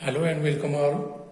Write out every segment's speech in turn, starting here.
Hello and welcome all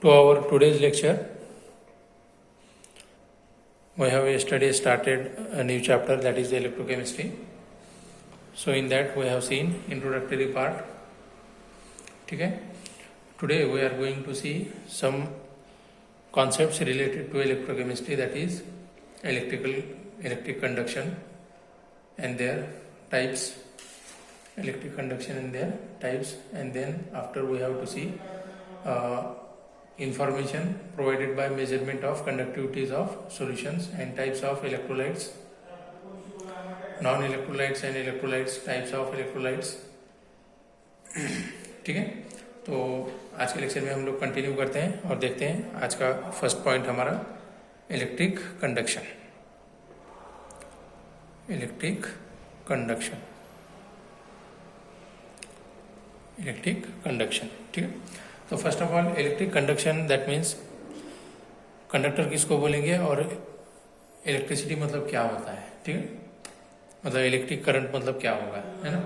to our today's lecture. We have yesterday started a new chapter, that is the electrochemistry. So in that we have seen introductory part. Okay? Today we are going to see some concepts related to electrochemistry, that is electric conduction and their types, and then after we have to see information provided by measurement of conductivities of solutions and types of electrolytes, non-electrolytes and electrolytes, types of electrolytes. ठीक है, तो आज के lecture में हम लोग continue करते हैं और देखते हैं आज का फर्स्ट पॉइंट हमारा इलेक्ट्रिक कंडक्शन. ठीक है. तो first of all electric conduction, that means conductor किसको बोलेंगे और इलेक्ट्रिसिटी मतलब क्या होता है. ठीक है, मतलब इलेक्ट्रिक करंट मतलब क्या होगा, है ना.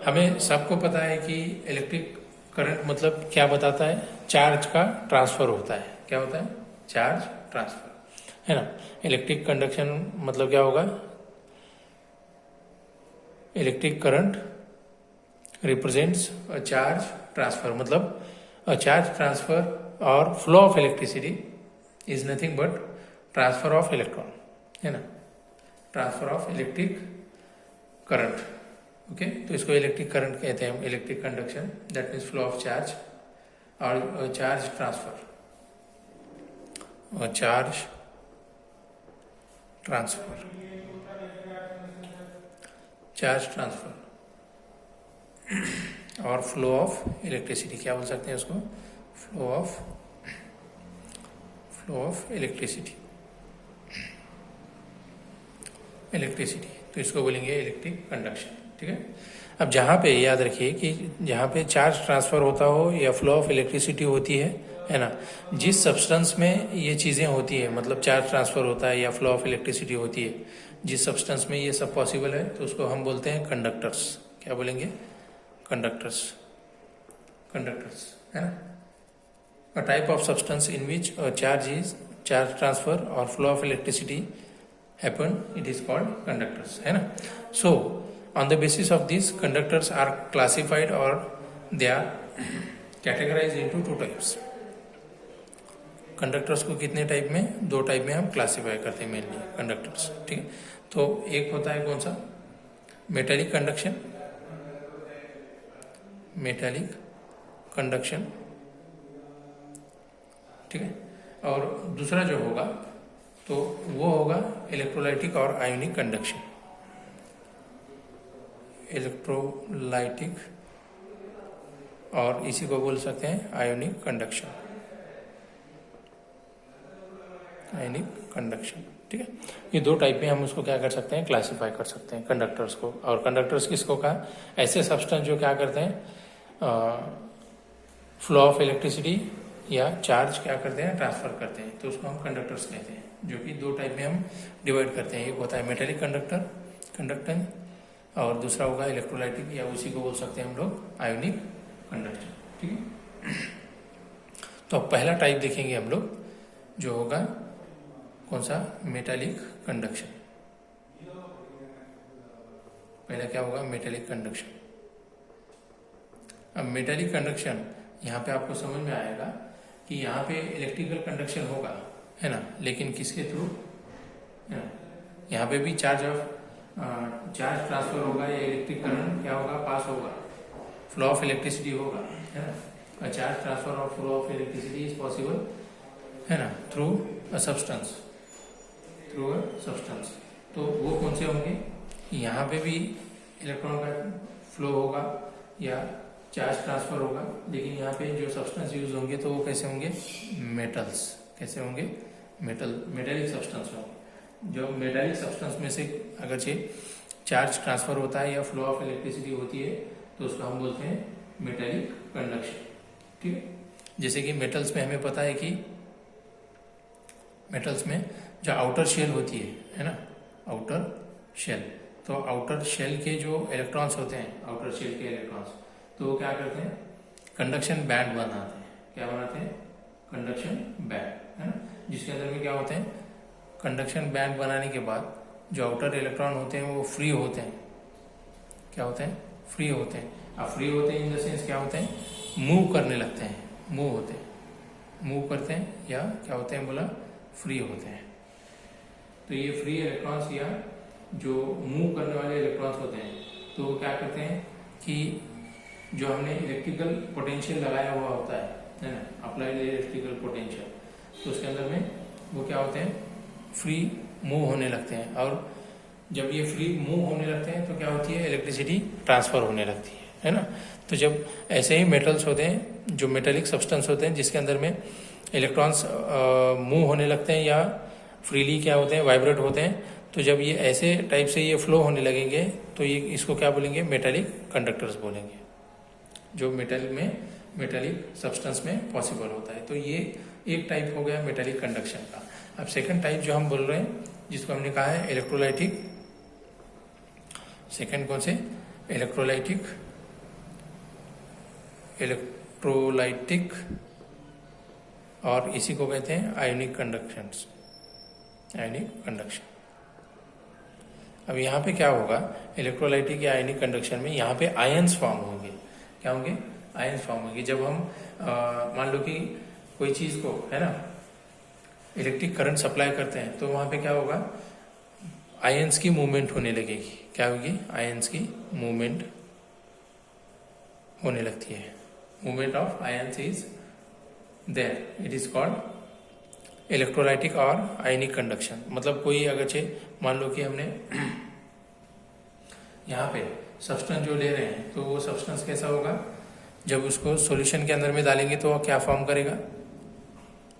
हमें सबको पता है कि इलेक्ट्रिक करंट मतलब क्या बताता है, चार्ज का ट्रांसफर होता है. क्या होता है, चार्ज ट्रांसफर, है ना. इलेक्ट्रिक कंडक्शन मतलब क्या होगा, electric current represents a charge transfer, मतलब a charge transfer or flow of electricity is nothing but transfer of electron, है ना, transfer of electric current. Okay, तो इसको इलेक्ट्रिक करंट कहते हैं हम, electric conduction, that means flow of charge और charge transfer, charge transfer और flow of electricity. क्या बोल सकते हैं उसको, फ्लो ऑफ इलेक्ट्रिसिटी. तो इसको बोलेंगे इलेक्ट्रिक कंडक्शन. ठीक है. अब जहाँ पे याद रखिए कि जहाँ पे चार्ज ट्रांसफर होता हो या फ्लो ऑफ इलेक्ट्रिसिटी होती है ना, जिस सब्सटेंस में ये चीज़ें होती है, मतलब चार्ज ट्रांसफर होता है या फ्लो ऑफ इलेक्ट्रिसिटी होती है, जिस सब्सटेंस में ये सब पॉसिबल है, तो उसको हम बोलते हैं कंडक्टर्स. क्या बोलेंगे, कंडक्टर्स, है ना. A type of substance in which a charge transfer or flow of electricity happen, it is called conductors, है ना. So on the basis of this, conductors are classified or they are categorized into two types. Conductors को कितने type में, दो type में हम classify करते हैं मेनली कंडक्टर्स. ठीक है, तो एक होता है कौन सा, मेटालिक कंडक्शन, ठीक है. और दूसरा जो होगा तो वो होगा इलेक्ट्रोलाइटिक और आयोनिक कंडक्शन. और इसी को बोल सकते हैं आयोनिक कंडक्शन. ठीक है, ये दो टाइप में हम उसको क्या कर सकते हैं, क्लासिफाई कर सकते हैं कंडक्टर्स को. और कंडक्टर्स किसको कहा, ऐसे सब्सटेंस जो क्या करते हैं, फ्लो ऑफ इलेक्ट्रिसिटी या चार्ज क्या करते हैं, ट्रांसफर करते हैं, तो उसको हम कंडक्टर्स कहते हैं. जो कि दो टाइप में हम डिवाइड करते हैं, एक होता है मेटालिक कंडक्टेंस और दूसरा होगा इलेक्ट्रोलाइटिक, या उसी को बोल सकते हैं हम लोग आयोनिक कंडक्शन. ठीक है. तो पहला टाइप देखेंगे हम लोग, जो होगा कौन सा, मेटालिक कंडक्शन. पहला क्या होगा, मेटालिक कंडक्शन. अब मेटालिक कंडक्शन यहाँ पे आपको समझ में आएगा कि यहाँ पे इलेक्ट्रिकल कंडक्शन होगा, है ना, लेकिन किसके थ्रू, है ना. यहाँ पे भी चार्ज ट्रांसफर होगा या इलेक्ट्रिक करंट क्या होगा, पास होगा, फ्लो ऑफ इलेक्ट्रिसिटी होगा, है ना. चार्ज ट्रांसफर और flow of electricity is possible, है ना, थ्रू अ सब्सटेंस. तो वो कौन से होंगे, यहाँ पे भी इलेक्ट्रॉन का फ्लो होगा या चार्ज ट्रांसफर होगा, लेकिन यहाँ पे जो सब्सटेंस यूज होंगे तो वो कैसे होंगे, मेटल्स. कैसे होंगे, मेटालिक सब्सटेंस होंगे. जो मेटालिक सब्सटेंस में से अगर चार्ज ट्रांसफर होता है या फ्लो ऑफ इलेक्ट्रिसिटी होती है, तो उसको हम बोलते हैं मेटालिक कंडक्शन. ठीक है. जैसे कि मेटल्स में हमें पता है कि मेटल्स में जो आउटर शेल होती है ना, आउटर शेल, तो आउटर शेल के जो इलेक्ट्रॉन्स होते हैं, आउटर शेल के इलेक्ट्रॉन्स, तो वो क्या करते हैं, कंडक्शन बैंड बनाते हैं। क्या बनाते हैं, कंडक्शन बैंड, है ना, जिसके अंदर में क्या होते हैं, कंडक्शन बैंड बनाने के बाद जो आउटर इलेक्ट्रॉन होते हैं वो फ्री होते हैं। क्या होते हैं, फ्री होते हैं। अब फ्री होते हैं इन द सेंस क्या होते हैं, मूव करने लगते हैं, मूव होते हैं, मूव करते हैं, या क्या होते हैं बोला, फ्री होते हैं। तो ये फ्री इलेक्ट्रॉन्स या जो मूव करने वाले इलेक्ट्रॉन्स होते हैं, तो वो क्या करते हैं कि जो हमने इलेक्ट्रिकल पोटेंशियल लगाया हुआ होता है ना, अप्लाइड इलेक्ट्रिकल पोटेंशियल, तो उसके अंदर में वो क्या होते हैं, फ्री मूव होने लगते हैं। और जब ये फ्री मूव होने लगते हैं तो क्या होती है, इलेक्ट्रिसिटी ट्रांसफर होने लगती है ना। तो जब ऐसे ही मेटल्स होते हैं, जो मेटेलिक सब्सटेंस होते हैं जिसके अंदर में इलेक्ट्रॉन्स मूव होने लगते हैं या फ्रीली क्या होते हैं, वाइब्रेट होते हैं, तो जब ये ऐसे टाइप से ये फ्लो होने लगेंगे तो ये इसको क्या बोलेंगे, मेटेलिक कंडक्टर्स बोलेंगे, जो मेटेलिक सब्सटेंस में पॉसिबल होता है। तो ये एक टाइप हो गया मेटेलिक कंडक्शन का। अब सेकंड टाइप जो हम बोल रहे हैं, जिसको हमने कहा है इलेक्ट्रोलाइटिक, सेकंड कौन से, इलेक्ट्रोलाइटिक और इसी को कहते हैं आयोनिक कंडक्शंस, आयोनिक कंडक्शन। अब यहाँ पे क्या होगा, इलेक्ट्रोलाइटिक या आयोनिक कंडक्शन में यहाँ पे आयंस फॉर्म होंगे। क्या होंगे, आयंस फॉर्म होंगे। जब हम मान लो कि कोई चीज को, है ना, इलेक्ट्रिक करंट सप्लाई करते हैं, तो वहां पे क्या होगा, आयंस की मूवमेंट होने लगेगी। क्या होगी, आयंस की मूवमेंट होने लगती है। Movement of ions is there, it is called electrolytic और आयनिक कंडक्शन। मतलब कोई अगर मान लो कि हमने यहाँ पे सब्सटेंस जो ले रहे हैं, तो वो सब्सटेंस कैसा होगा, जब उसको सॉल्यूशन के अंदर में डालेंगे तो वो क्या फॉर्म करेगा,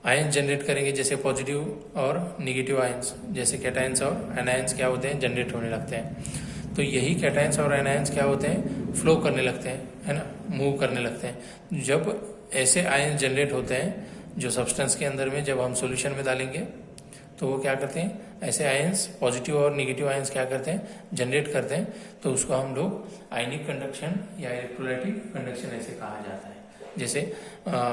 आयंस जनरेट करेंगे, जैसे पॉजिटिव और निगेटिव आयंस, जैसे कैटायंस और एनायंस क्या होते हैं, जनरेट होने लगते हैं। तो यही कैटायंस और एनायंस क्या होते हैं, फ्लो करने लगते हैं, है ना, मूव करने लगते हैं। जब ऐसे आयंस जनरेट होते हैं जो सब्सटेंस के अंदर में, जब हम सॉल्यूशन में डालेंगे तो वो क्या करते हैं, ऐसे आयंस, पॉजिटिव और निगेटिव आयंस क्या करते हैं, जनरेट करते हैं। तो उसको हम लोग आयनिक कंडक्शन या इलेक्ट्रोलाइटिक कंडक्शन ऐसे कहा जाता है। जैसे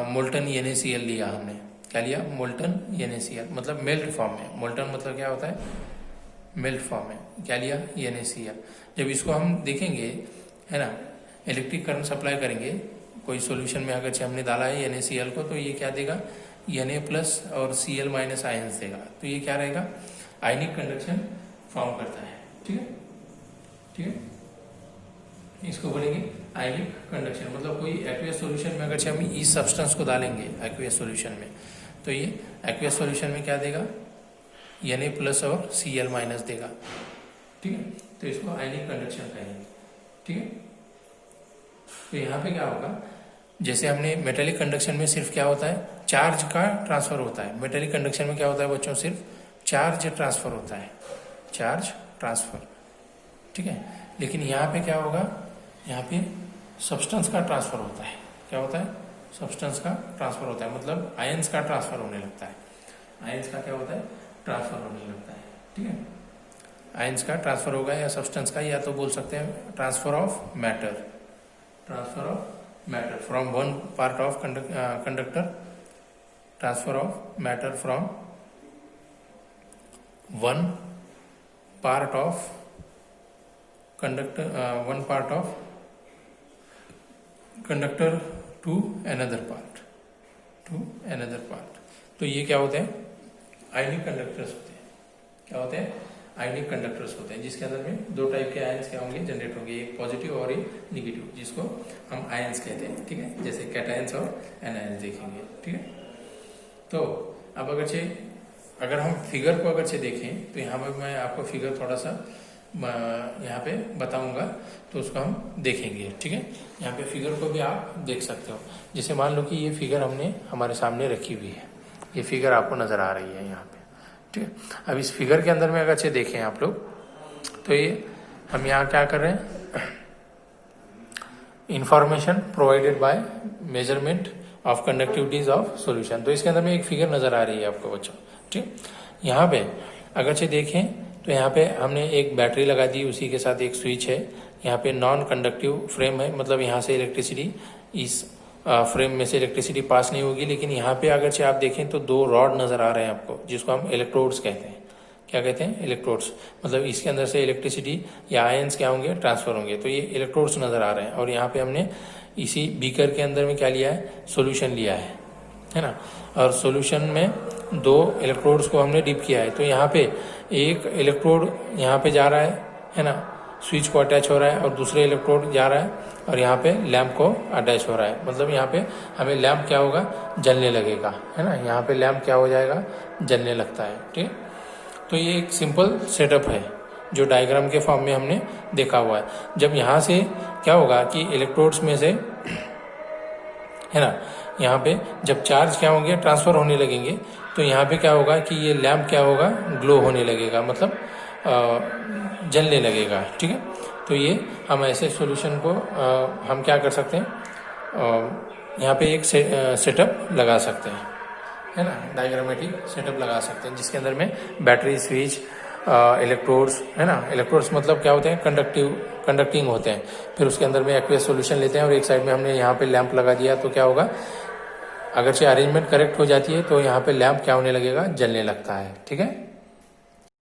मोल्टन NaCl लिया हमने, क्या लिया, मोल्टन NaCl, मतलब मेल्ट फॉर्म में। मोल्टन मतलब क्या होता है, मेल्ट फॉर्म में। क्या लिया, NaCl। जब इसको हम देखेंगे, है ना, इलेक्ट्रिक करंट सप्लाई करेंगे कोई सॉल्यूशन में, अगर हमने डाला है NaCl को, तो ये क्या देगा, Na+ और Cl- आयंस देगा। तो ये क्या रहेगा, आयनिक कंडक्शन फॉर्म करता है। ठीक है, ठीक है, इसको बोलेंगे आयनिक कंडक्शन। मतलब कोई एक्वियस सॉल्यूशन में अगर हम इस सब्सटेंस को डालेंगे एक्वियस सॉल्यूशन में, तो ये एक्वियस सॉल्यूशन में क्या देगा, Na+ और Cl- देगा। ठीक है, तो इसको आयनिक कंडक्शन कहेंगे। ठीक है, तो यहाँ पे क्या होगा, जैसे हमने मेटेलिक कंडक्शन में सिर्फ क्या होता है, चार्ज का ट्रांसफर होता है। मेटेलिक कंडक्शन में क्या होता है बच्चों, सिर्फ चार्ज ट्रांसफर होता है, चार्ज ट्रांसफर। ठीक है, लेकिन यहाँ पे क्या होगा, यहाँ पे सब्सटेंस का ट्रांसफर होता है। क्या होता है, सब्सटेंस का ट्रांसफर होता है, मतलब आयंस का ट्रांसफर होने लगता है। आयंस का क्या होता है, ट्रांसफर होने लगता है। ठीक है, आयंस का ट्रांसफर होगा या सब्सटेंस का, या तो बोल सकते हैं transfer of matter, transfer of matter from one part of conductor, transfer of matter from one part of conductor, one part of conductor to another part, to another part. तो ये क्या होते हैं, आयनिक कंडक्टर्स होते हैं। क्या होते हैं, आयनिक कंडक्टर्स होते हैं, जिसके अंदर में दो टाइप के आयंस क्या होंगे, जनरेट होंगे, एक पॉजिटिव और एक निगेटिव, जिसको हम आयंस कहते हैं। ठीक है, जैसे कैटायंस और एनायंस देखेंगे। ठीक है, तो अब अगर हम फिगर को अगर देखें, तो यहाँ पर मैं आपको फिगर थोड़ा सा यहाँ पे बताऊंगा, तो उसको हम देखेंगे। ठीक है, यहाँ पे फिगर को भी आप देख सकते हो। जैसे मान लो कि ये फिगर हमने हमारे सामने रखी हुई है, ये फिगर आपको नजर आ रही है यहाँ पे। ठीक है, अब इस फिगर के अंदर में अगर देखें आप लोग, तो ये हम यहाँ क्या कर रहे हैं, information provided by measurement of conductivities of solution. तो इसके अंदर में एक फिगर नजर आ रही है आपको बच्चों। ठीक, यहाँ पे अगर देखें तो यहाँ पे हमने एक बैटरी लगा दी, उसी के साथ एक स्विच है। यहाँ पे नॉन कंडक्टिव फ्रेम है, मतलब यहाँ से इलेक्ट्रिसिटी इस फ्रेम में से इलेक्ट्रिसिटी पास नहीं होगी। लेकिन यहाँ पे अगर से आप देखें तो दो रॉड नजर आ रहे हैं आपको, जिसको हम इलेक्ट्रोड्स कहते हैं। क्या कहते हैं? इलेक्ट्रोड्स। मतलब इसके अंदर से इलेक्ट्रिसिटी या आयंस क्या होंगे? ट्रांसफर होंगे। तो ये इलेक्ट्रोड्स नजर आ रहे हैं। और यहाँ पे हमने इसी बीकर के अंदर में क्या लिया है? सोल्यूशन लिया है ना। और सोल्यूशन में दो इलेक्ट्रोड्स को हमने डिप किया है। तो यहाँ पे एक इलेक्ट्रोड यहाँ पे जा रहा है ना, स्विच को अटैच हो रहा है, और दूसरे इलेक्ट्रोड जा रहा है और यहाँ पे लैंप को अटैच हो रहा है। मतलब यहाँ पे हमें लैंप क्या होगा? जलने लगेगा, है ना। यहाँ पे लैंप क्या हो जाएगा? जलने लगता है। ठीक। तो ये एक सिंपल सेटअप है जो डायग्राम के फॉर्म में हमने देखा हुआ है। जब यहाँ से क्या होगा कि इलेक्ट्रोड्स में से, है ना, यहाँ पे जब चार्ज क्या होंगे? ट्रांसफर होने लगेंगे, तो यहाँ पे क्या होगा कि ये लैंप क्या होगा? ग्लो होने लगेगा, मतलब जलने लगेगा। ठीक है। तो ये हम ऐसे सॉल्यूशन को हम क्या कर सकते हैं? यहाँ पे एक सेटअप लगा सकते हैं, है ना, डायग्रामेटिक सेटअप लगा सकते हैं, जिसके अंदर में बैटरी, स्विच, इलेक्ट्रोड्स, है ना। इलेक्ट्रोड्स मतलब क्या होते हैं? कंडक्टिंग होते हैं। फिर उसके अंदर में एक्वेस सॉल्यूशन लेते हैं और एक साइड में हमने यहाँ पे लैंप लगा दिया। तो क्या होगा? अगर से अरेंजमेंट करेक्ट हो जाती है तो यहाँ पे लैंप क्या होने लगेगा? जलने लगता है। ठीक है।